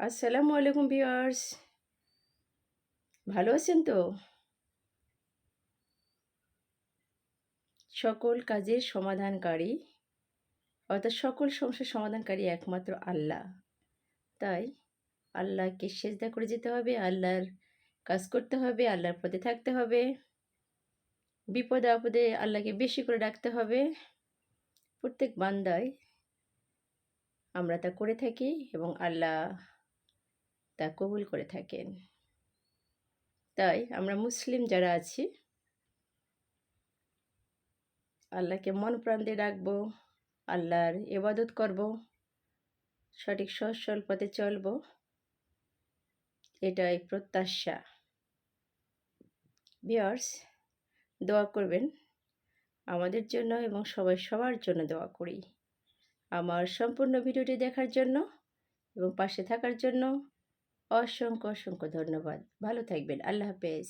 আসসালামু আলাইকুম ভিউয়ার্স, ভালো আছেন তো? সকল কাজের সমাধানকারী অর্থাৎ সকল সমস্যার সমাধানকারী একমাত্র আল্লাহ। তাই আল্লাহকে সেজদা করে যেতে হবে, আল্লাহর কাজ করতে হবে, আল্লাহর পথে থাকতে হবে। বিপদে আপদে আল্লাহকে বেশি করে ডাকতে হবে। প্রত্যেক বান্দায় আমরা তা করে থাকি এবং আল্লাহ তা কবুল করে থাকেন। তাই আমরা মুসলিম যারা আছি আল্লাহকে মন প্রাণ দিয়ে ডাকবো, আল্লাহর ইবাদত করব, সঠিক সহজ সরল পথে চলব, এটাই প্রত্যাশা। ভিউয়ার্স, দোয়া করবেন আমাদের জন্য এবং সবাই সবার জন্য দোয়া করি। আমার সম্পূর্ণ ভিডিওটি দেখার জন্য এবং পাশে থাকার জন্য অসংখ্য অসংখ্য ধন্যবাদ। ভালো থাকবেন। আল্লাহ হাফেজ।